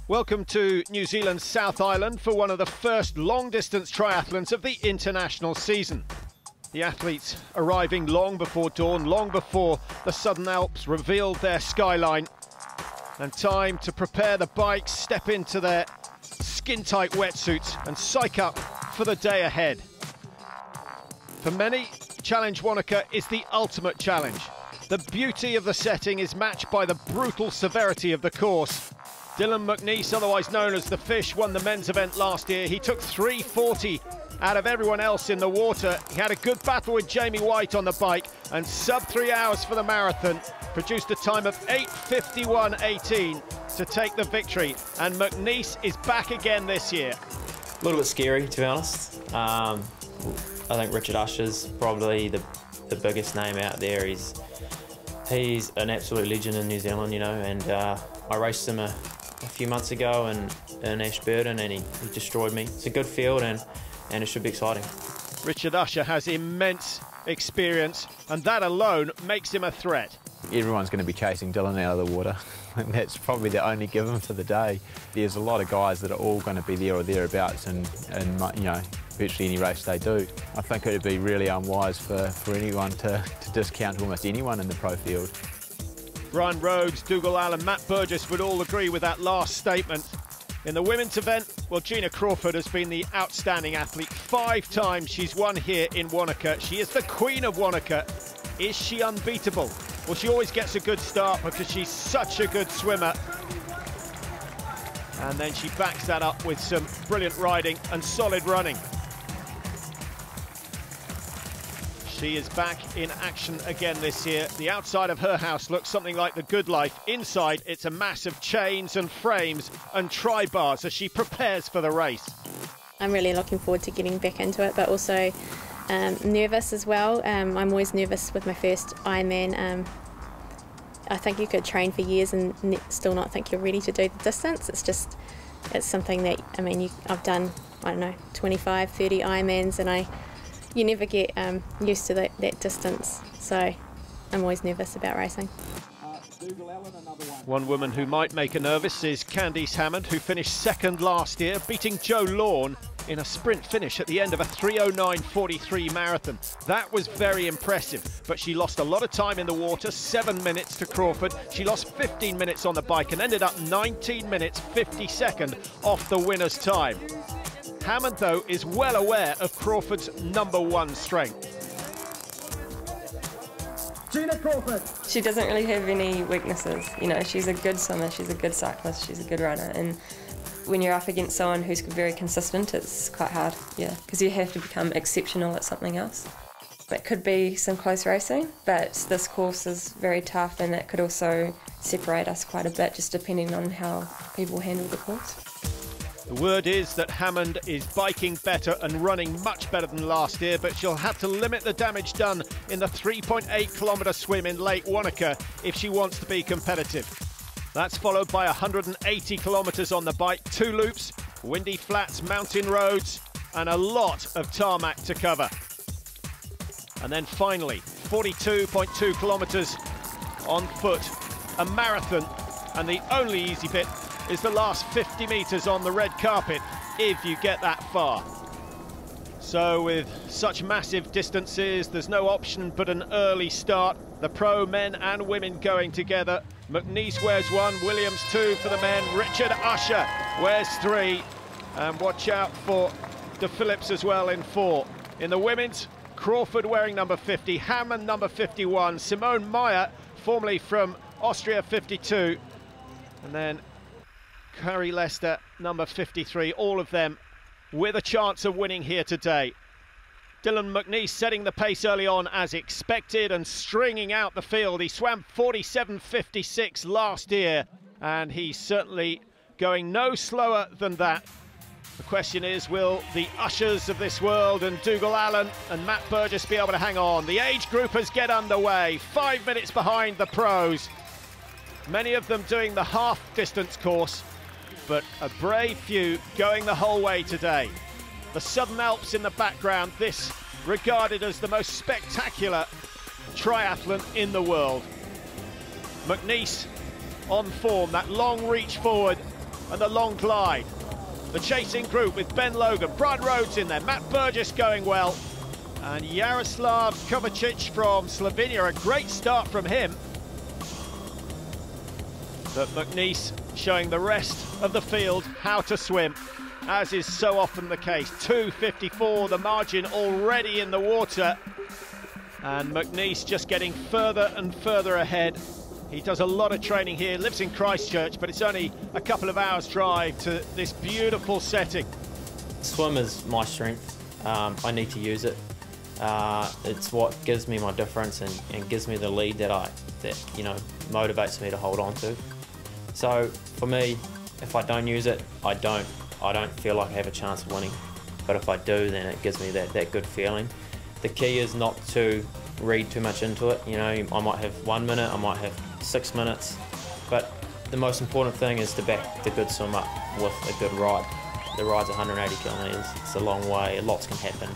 Welcome to New Zealand's South Island for one of the first long-distance triathlons of the international season. The athletes arriving long before dawn, long before the Southern Alps revealed their skyline, and time to prepare the bikes, step into their skin-tight wetsuits and psych up for the day ahead. For many, Challenge Wanaka is the ultimate challenge. The beauty of the setting is matched by the brutal severity of the course. Dylan Mcneese, otherwise known as the Fish, won the men's event last year. He took 3:40 out of everyone else in the water. He had a good battle with Jamie White on the bike, and sub 3 hours for the marathon, produced a time of 8:51.18 to take the victory. And Mcneese is back again this year. A little bit scary, to be honest. I think Richard Usher's probably the biggest name out there. He's an absolute legend in New Zealand, you know, and I raced him a few months ago in Ashburton, and he destroyed me. It's a good field, and it should be exciting. Richard Usher has immense experience, and that alone makes him a threat. Everyone's going to be chasing Dylan out of the water. That's probably the only given for the day. There's a lot of guys that are all going to be there or thereabouts in you know, virtually any race they do. I think it would be really unwise for anyone to discount almost anyone in the pro field. Brian Rhodes, Dougal Allen, Matt Burgess would all agree with that last statement. In the women's event, well, Gina Crawford has been the outstanding athlete. 5 times she's won here in Wanaka. She is the queen of Wanaka. Is she unbeatable? Well, she always gets a good start because she's such a good swimmer. And then she backs that up with some brilliant riding and solid running. She is back in action again this year. The outside of her house looks something like the good life. Inside, it's a mass of chains and frames and tri-bars as she prepares for the race. I'm really looking forward to getting back into it, but also nervous as well. I'm always nervous with my first Ironman. I think you could train for years and still not think you're ready to do the distance. It's something that, I mean, I've done, I don't know, 25, 30 Ironmans, and you never get used to that distance. So I'm always nervous about racing. One woman who might make her nervous is Candice Hammond, who finished second last year, beating Jo Lawn in a sprint finish at the end of a 3:09.43 marathon. That was very impressive, but she lost a lot of time in the water, 7 minutes to Crawford. She lost 15 minutes on the bike and ended up 19 minutes 52nd off the winner's time. Hammond, though, is well aware of Crawford's #1 strength. Gina Crawford. She doesn't really have any weaknesses. You know, she's a good swimmer, she's a good cyclist, she's a good runner, and when you're up against someone who's very consistent, it's quite hard, yeah, because you have to become exceptional at something else. It could be some close racing, but this course is very tough, and it could also separate us quite a bit, just depending on how people handle the course. The word is that Hammond is biking better and running much better than last year, but she'll have to limit the damage done in the 3.8-kilometre swim in Lake Wanaka if she wants to be competitive. That's followed by 180 kilometres on the bike, 2 loops, windy flats, mountain roads, and a lot of tarmac to cover. And then finally, 42.2 kilometres on foot, a marathon, and the only easy bit is the last 50 metres on the red carpet, if you get that far. So with such massive distances, there's no option but an early start. The pro men and women going together. Mcneese wears 1, Williams 2 for the men. Richard Usher wears 3. And watch out for De Phillips as well in 4. In the women's, Crawford wearing number 50, Hammond number 51, Simone Meyer, formerly from Austria, 52. And then Carrie Lester, number 53, all of them with a chance of winning here today. Dylan Mcneese setting the pace early on as expected and stringing out the field. He swam 47.56 last year, and he's certainly going no slower than that. The question is, will the Ushers of this world and Dougal Allen and Matt Burgess be able to hang on? The age groupers get underway, 5 minutes behind the pros. Many of them doing the half-distance course, but a brave few going the whole way today. The Southern Alps in the background, this regarded as the most spectacular triathlon in the world. Mcneese on form, that long reach forward and the long glide. The chasing group with Ben Logan, Brian Rhodes in there, Matt Burgess going well, and Jaroslav Kovacic from Slovenia. A great start from him. But Mcneese showing the rest of the field how to swim, as is so often the case. 2:54, the margin already in the water, and Mcneese just getting further and further ahead. He does a lot of training here, lives in Christchurch, but it's only a couple of hours drive to this beautiful setting. Swim is my strength. I need to use it. It's what gives me my difference and gives me the lead that you know, motivates me to hold on to. So for me, if I don't use it, I don't feel like I have a chance of winning. But if I do, then it gives me that good feeling. The key is not to read too much into it. You know, I might have 1 minute, I might have 6 minutes, but the most important thing is to back the good swim up with a good ride. The ride's 180 kilometres, it's a long way, lots can happen.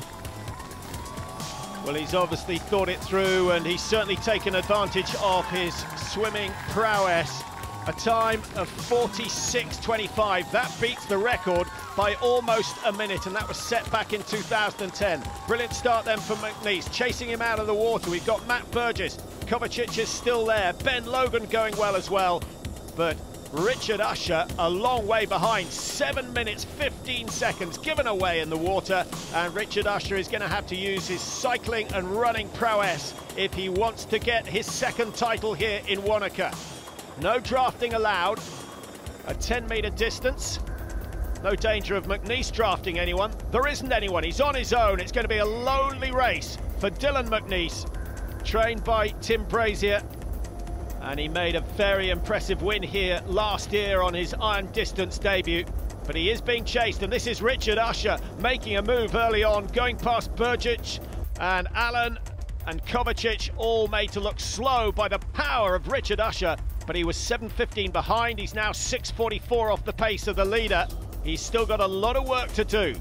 Well, he's obviously thought it through, and he's certainly taken advantage of his swimming prowess. A time of 46.25, that beats the record by almost a minute, and that was set back in 2010. Brilliant start then for Mcneese, chasing him out of the water. We've got Matt Burgess, Kovacic is still there, Ben Logan going well as well, but Richard Usher a long way behind, 7 minutes 15 seconds given away in the water, and Richard Usher is going to have to use his cycling and running prowess if he wants to get his second title here in Wanaka. No drafting allowed, a 10-metre distance. No danger of Mcneese drafting anyone. There isn't anyone, he's on his own. It's going to be a lonely race for Dylan Mcneese, trained by Tim Brazier. And he made a very impressive win here last year on his iron distance debut. But he is being chased, and this is Richard Usher making a move early on, going past Burgic and Allen and Kovacic, all made to look slow by the power of Richard Usher. But he was 7:15 behind. He's now 6:44 off the pace of the leader. He's still got a lot of work to do.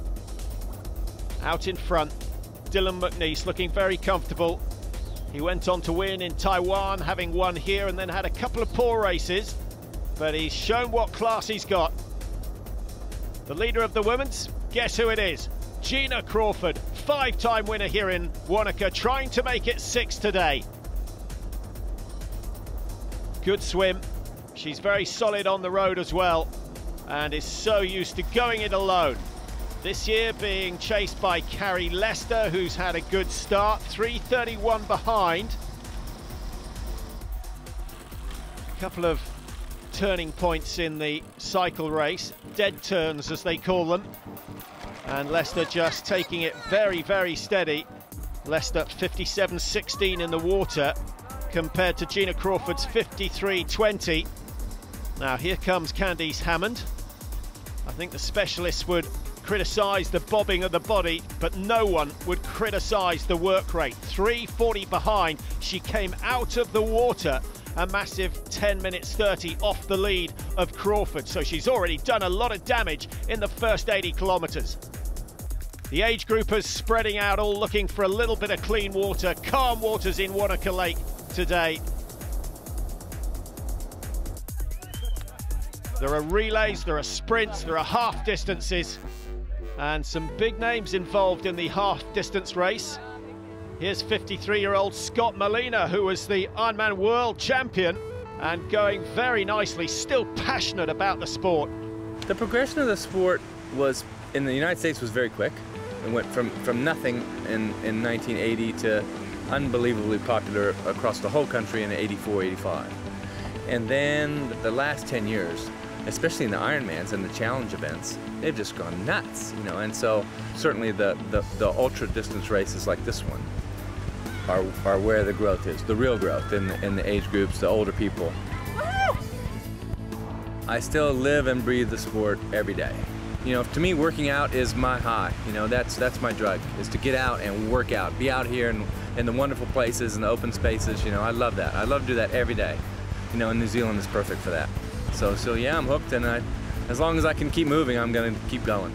Out in front, Dylan Mcneese looking very comfortable. He went on to win in Taiwan, having won here and then had a couple of poor races, but he's shown what class he's got. The leader of the women's, guess who it is? Gina Crawford, 5-time winner here in Wanaka, trying to make it 6 today. Good swim. She's very solid on the road as well, and is so used to going it alone. This year being chased by Carrie Lester, who's had a good start, 3:31 behind. A couple of turning points in the cycle race, dead turns as they call them, and Lester just taking it very, very steady. Lester 57.16 in the water compared to Gina Crawford's 53.20. Now here comes Candice Hammond. I think the specialists would criticise the bobbing of the body, but no one would criticise the work rate. 3:40 behind, she came out of the water a massive 10 minutes 30 off the lead of Crawford, so she's already done a lot of damage in the first 80 kilometres. The age groupers spreading out, all looking for a little bit of clean water, calm waters in Wanaka Lake today. There are relays, there are sprints, there are half distances, and some big names involved in the half distance race. Here's 53-year-old Scot Molina, who was the Ironman World Champion and going very nicely, still passionate about the sport. The progression of the sport was, in the United States, was very quick. It went from nothing in 1980 to unbelievably popular across the whole country in 84, 85. And then the last 10 years, especially in the Ironmans and the challenge events, they've just gone nuts, you know. And so certainly the ultra distance races like this one are where the growth is, the real growth in the age groups, the older people. I still live and breathe the sport every day. You know, to me, working out is my high. You know, that's my drug, is to get out and work out, be out here in the wonderful places and the open spaces. You know, I love that. I love to do that every day. You know, and New Zealand is perfect for that. So yeah, I'm hooked, and as long as I can keep moving, I'm going to keep going.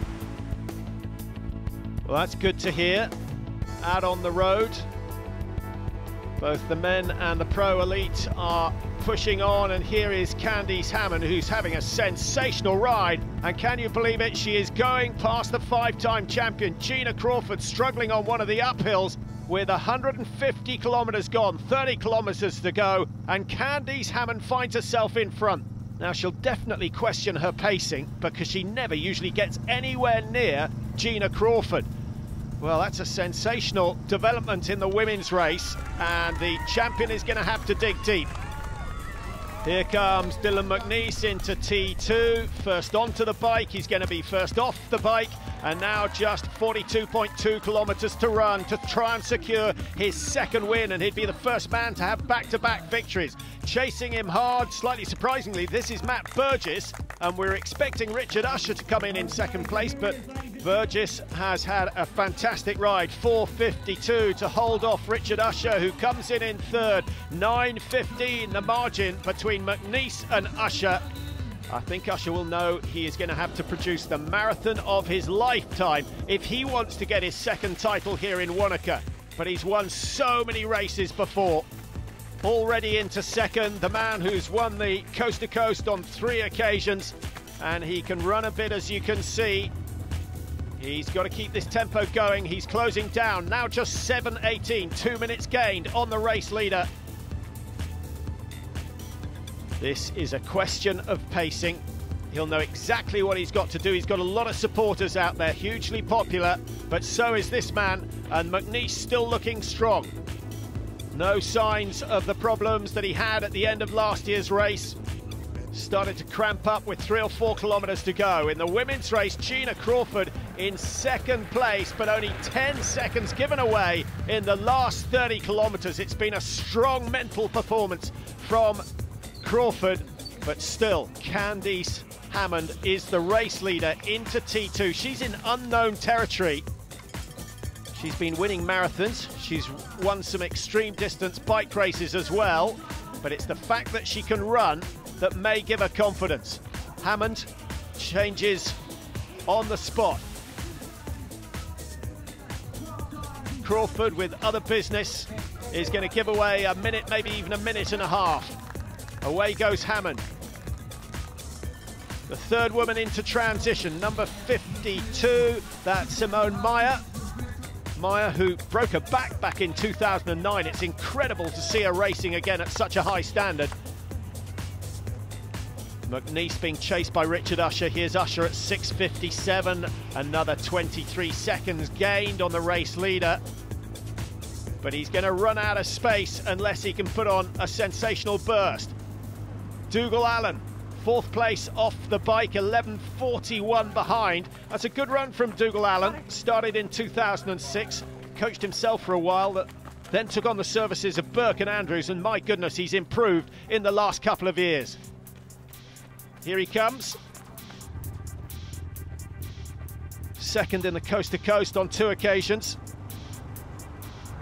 Well, that's good to hear. Out on the road, both the men and the pro elite are pushing on, and here is Candice Hammond, who's having a sensational ride. And can you believe it? She is going past the 5-time champion, Gina Crawford, struggling on one of the uphills with 150 kilometres gone, 30 kilometres to go, and Candice Hammond finds herself in front. Now, she'll definitely question her pacing because she never usually gets anywhere near Gina Crawford. Well, that's a sensational development in the women's race, and the champion is going to have to dig deep. Here comes Dylan Mcneese into T2. First onto the bike, he's going to be first off the bike, and now just 42.2 kilometres to run to try and secure his second win, and he'd be the first man to have back-to-back victories. Chasing him hard, slightly surprisingly, this is Matt Burgess, and we're expecting Richard Usher to come in second place, but Burgess has had a fantastic ride, 4:52 to hold off Richard Usher, who comes in third. 9:15 the margin between Mcneese and Usher. I think Usher will know he is going to have to produce the marathon of his lifetime if he wants to get his second title here in Wanaka. But he's won so many races before. Already into second, the man who's won the coast to coast on 3 occasions, and he can run a bit, as you can see. He's got to keep this tempo going. He's closing down now, just 7:18, 2 minutes gained on the race leader. This is a question of pacing. He'll know exactly what he's got to do. He's got a lot of supporters out there, hugely popular, but so is this man, and Mcneese still looking strong. No signs of the problems that he had at the end of last year's race. Started to cramp up with 3 or 4 kilometres to go. In the women's race, Gina Crawford in second place, but only 10 seconds given away in the last 30 kilometres. It's been a strong mental performance from Crawford, but still, Candice Hammond is the race leader into T2. She's in unknown territory. She's been winning marathons. She's won some extreme distance bike races as well, but it's the fact that she can run that may give her confidence. Hammond changes on the spot. Crawford, with other business, is going to give away a minute, maybe even a minute and a half. Away goes Hammond. The third woman into transition, number 52, that's Simone Meyer. Meyer, who broke her back in 2009. It's incredible to see her racing again at such a high standard. Mcneese being chased by Richard Usher. Here's Usher at 6:57, another 23 seconds gained on the race leader. But he's going to run out of space unless he can put on a sensational burst. Dougal Allen, 4th place off the bike, 11:41 behind. That's a good run from Dougal Allen. Started in 2006, coached himself for a while, then took on the services of Burke and Andrews, and my goodness, he's improved in the last couple of years. Here he comes. Second in the coast to coast on 2 occasions.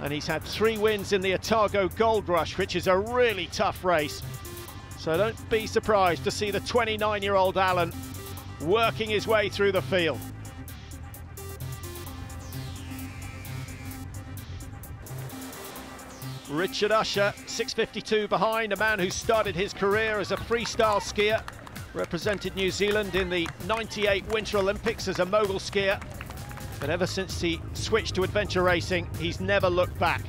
And he's had 3 wins in the Otago Gold Rush, which is a really tough race. So don't be surprised to see the 29-year-old Allen working his way through the field. Richard Usher, 6:52 behind, a man who started his career as a freestyle skier, represented New Zealand in the '98 Winter Olympics as a mogul skier. But ever since he switched to adventure racing, he's never looked back.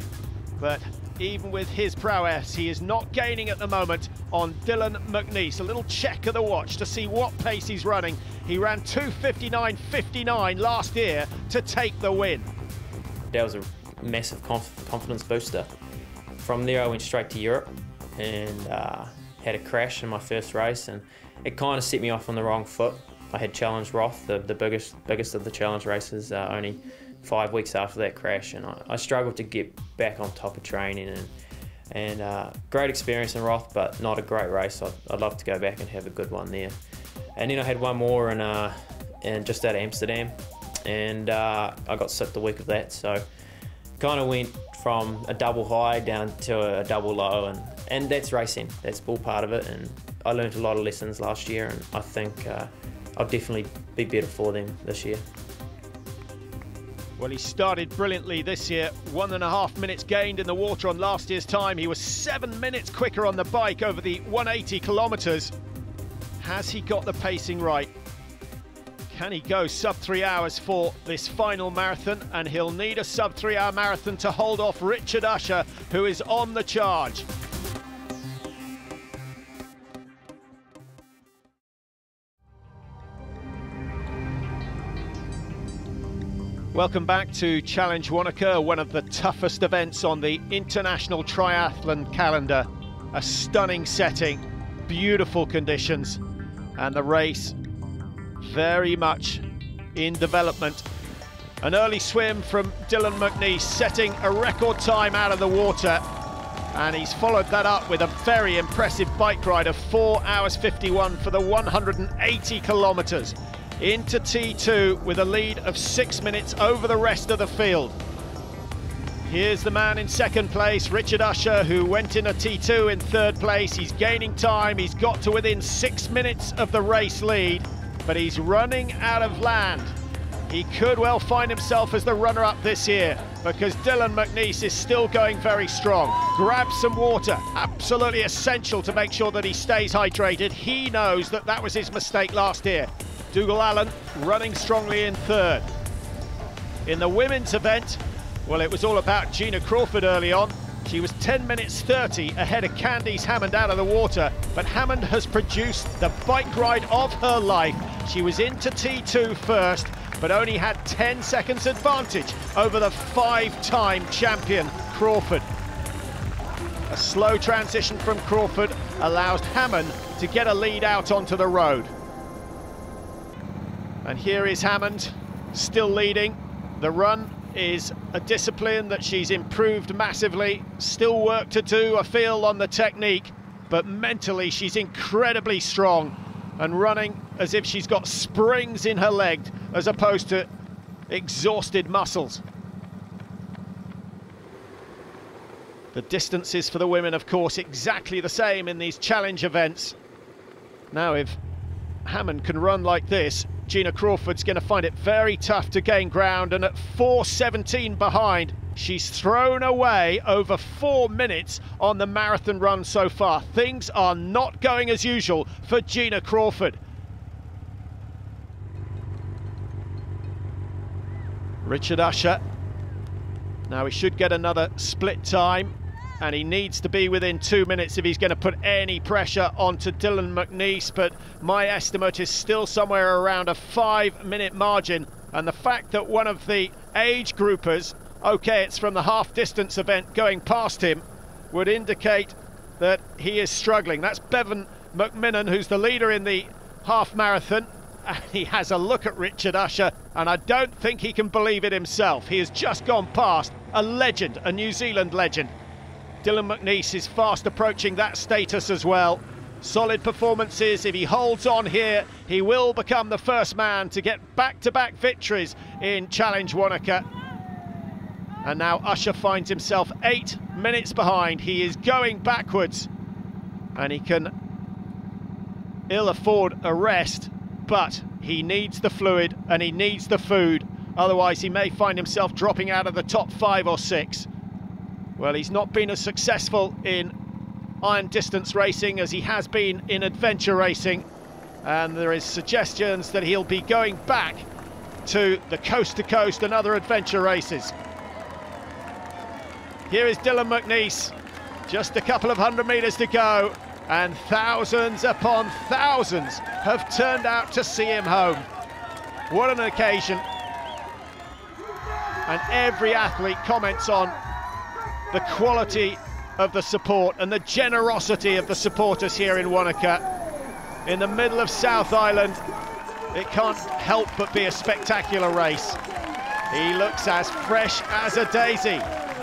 But even with his prowess, he is not gaining at the moment on Dylan Mcneese. A little check of the watch to see what pace he's running. He ran 2:59.59 last year to take the win. That was a massive confidence booster. From there, I went straight to Europe and had a crash in my first race, and it kind of set me off on the wrong foot. I had challenged Roth, the biggest of the challenge races, only 5 weeks after that crash, and I struggled to get back on top of training, and great experience in Roth, but not a great race. I'd love to go back and have a good one there. And then I had one more in just out of Amsterdam, and I got sick the week of that, so kind of went from a double high down to a double low, and that's racing. That's all part of it, and I learned a lot of lessons last year, and I think I'll definitely be better for them this year. Well, he started brilliantly this year. 1.5 minutes gained in the water on last year's time. He was 7 minutes quicker on the bike over the 180 kilometres. Has he got the pacing right? Can he go sub 3 hours for this final marathon? And he'll need a sub 3 hour marathon to hold off Richard Usher, who is on the charge. Welcome back to Challenge Wanaka, one of the toughest events on the international triathlon calendar. A stunning setting, beautiful conditions, and the race very much in development. An early swim from Dylan Mcneese, setting a record time out of the water, and he's followed that up with a very impressive bike ride of 4 hours 51 for the 180 kilometres. Into T2 with a lead of 6 minutes over the rest of the field. Here's the man in second place, Richard Usher, who went in a T2 in third place. He's gaining time, he's got to within 6 minutes of the race lead, but he's running out of land. He could well find himself as the runner-up this year, because Dylan Mcneese is still going very strong. Grab some water, absolutely essential to make sure that he stays hydrated. He knows that that was his mistake last year. Dougal Allen running strongly in third. In the women's event, well, it was all about Gina Crawford early on. She was 10 minutes 30 ahead of Candice Hammond out of the water, but Hammond has produced the bike ride of her life. She was into T2 first, but only had 10 seconds advantage over the 5-time champion Crawford. A slow transition from Crawford allows Hammond to get a lead out onto the road. And here is Hammond, still leading. The run is a discipline that she's improved massively. Still work to do, I feel, on the technique, but mentally she's incredibly strong and running as if she's got springs in her leg as opposed to exhausted muscles. The distances for the women, of course, exactly the same in these challenge events. Now, if Hammond can run like this, Gina Crawford's going to find it very tough to gain ground, and at 4:17 behind, she's thrown away over 4 minutes on the marathon run so far. Things are not going as usual for Gina Crawford. Richard Usher, now he should get another split time, and he needs to be within 2 minutes if he's going to put any pressure onto Dylan Mcneese, but my estimate is still somewhere around a 5-minute margin, and the fact that one of the age groupers, okay, it's from the half-distance event going past him, would indicate that he is struggling. That's Bevan McMillan, who's the leader in the half marathon, and he has a look at Richard Usher, and I don't think he can believe it himself. He has just gone past a legend, a New Zealand legend. Dylan Mcneese is fast approaching that status as well. Solid performances. If he holds on here, he will become the first man to get back-to-back victories in Challenge Wanaka. And now Usher finds himself 8 minutes behind. He is going backwards, and he can ill afford a rest, but he needs the fluid and he needs the food. Otherwise, he may find himself dropping out of the top 5 or 6. Well, he's not been as successful in iron distance racing as he has been in adventure racing, and there is suggestions that he'll be going back to the coast-to-coast and other adventure races. Here is Dylan Mcneese, just a couple of 100 metres to go, and thousands upon thousands have turned out to see him home. What an occasion. And every athlete comments on the quality of the support and the generosity of the supporters here in Wanaka. In the middle of South Island, it can't help but be a spectacular race. He looks as fresh as a daisy.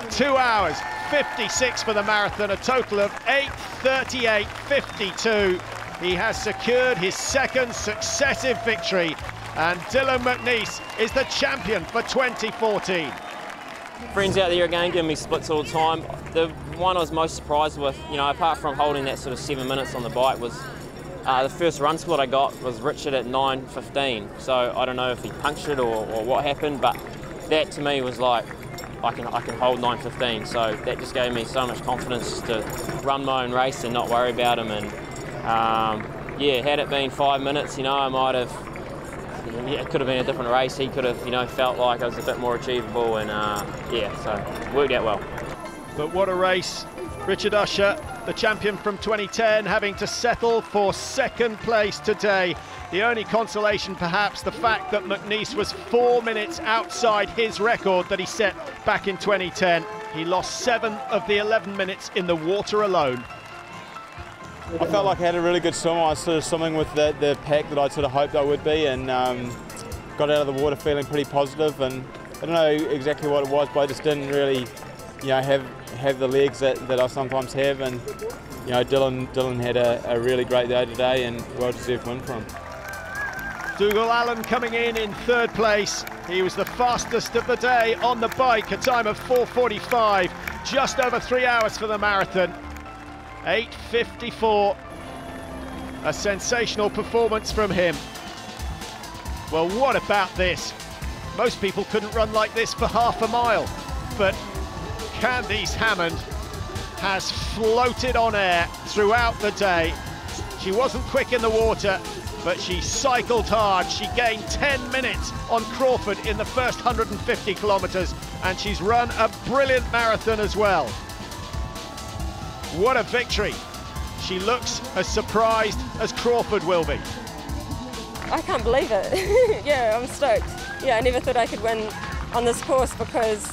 2 hours 56 for the marathon, a total of 8:38.52. He has secured his second successive victory, and Dylan Mcneese is the champion for 2014. Friends out there again giving me splits all the time. The one I was most surprised with, you know, apart from holding that sort of 7 minutes on the bike, was the first run split I got was Richard at 9:15. So I don't know if he punctured or what happened, but that to me was like, I can hold 9:15, so that just gave me so much confidence to run my own race and not worry about him. And yeah, had it been 5 minutes, you know, I might have, it could have been a different race. He could have, you know, felt like it was a bit more achievable, and yeah, so it worked out well. But what a race. Richard Usher, the champion from 2010, having to settle for second place today. The only consolation perhaps the fact that Mcneese was 4 minutes outside his record that he set back in 2010. He lost 7 of the 11 minutes in the water alone. I felt like I had a really good swim. I was sort of swimming with the pack that I sort of hoped I would be, and got out of the water feeling pretty positive. And I don't know exactly what it was, but I just didn't really, you know, have the legs that I sometimes have. And you know, Dylan had a really great day today, and well-deserved win for him. Dougal Allen coming in third place. He was the fastest of the day on the bike, a time of 4:45, just over 3 hours for the marathon. 8:54. A sensational performance from him. Well, what about this? Most people couldn't run like this for half a mile, but Candice Hammond has floated on air throughout the day. She wasn't quick in the water, but she cycled hard. She gained 10 minutes on Crawford in the first 150 kilometres, and she's run a brilliant marathon as well. What a victory. She looks as surprised as Crawford will be. I can't believe it. Yeah, I'm stoked. Yeah, I never thought I could win on this course because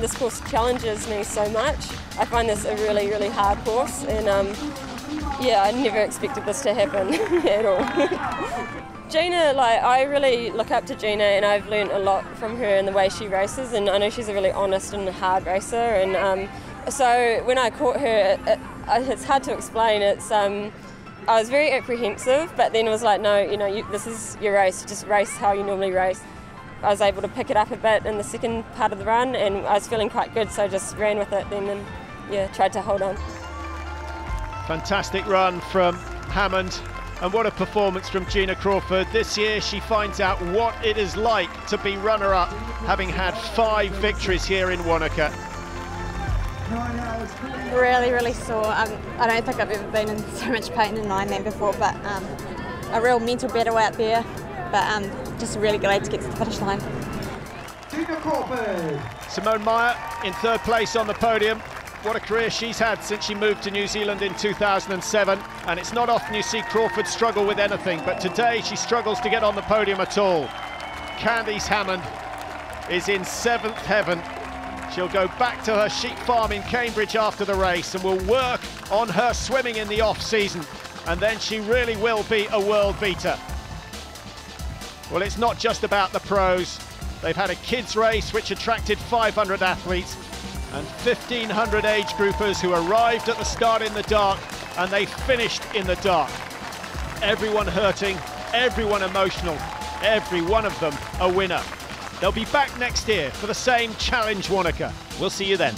this course challenges me so much. I find this a really, really hard course, and yeah, I never expected this to happen at all. Gina, like, I really look up to Gina, and I've learned a lot from her in the way she races, and I know she's a really honest and hard racer, and so when I caught her, it's hard to explain. It's I was very apprehensive, but then it was like, no, you know, this is your race, just race how you normally race. I was able to pick it up a bit in the second part of the run, and I was feeling quite good, so I just ran with it then, and yeah, tried to hold on. Fantastic run from Hammond, and what a performance from Gina Crawford. This year she finds out what it is like to be runner-up, having had 5 victories here in Wanaka. Really, really sore. I don't think I've ever been in so much pain in an Ironman before, but a real mental battle out there, but just really glad to get to the finish line. Gina Crawford. Simone Meyer in third place on the podium. What a career she's had since she moved to New Zealand in 2007, and it's not often you see Crawford struggle with anything, but today she struggles to get on the podium at all. Candice Hammond is in 7th heaven. She'll go back to her sheep farm in Cambridge after the race and will work on her swimming in the off-season, and then she really will be a world beater. Well, it's not just about the pros. They've had a kids race which attracted 500 athletes and 1,500 age groupers who arrived at the start in the dark, and they finished in the dark. Everyone hurting, everyone emotional, every one of them a winner. They'll be back next year for the same Challenge Wanaka. We'll see you then.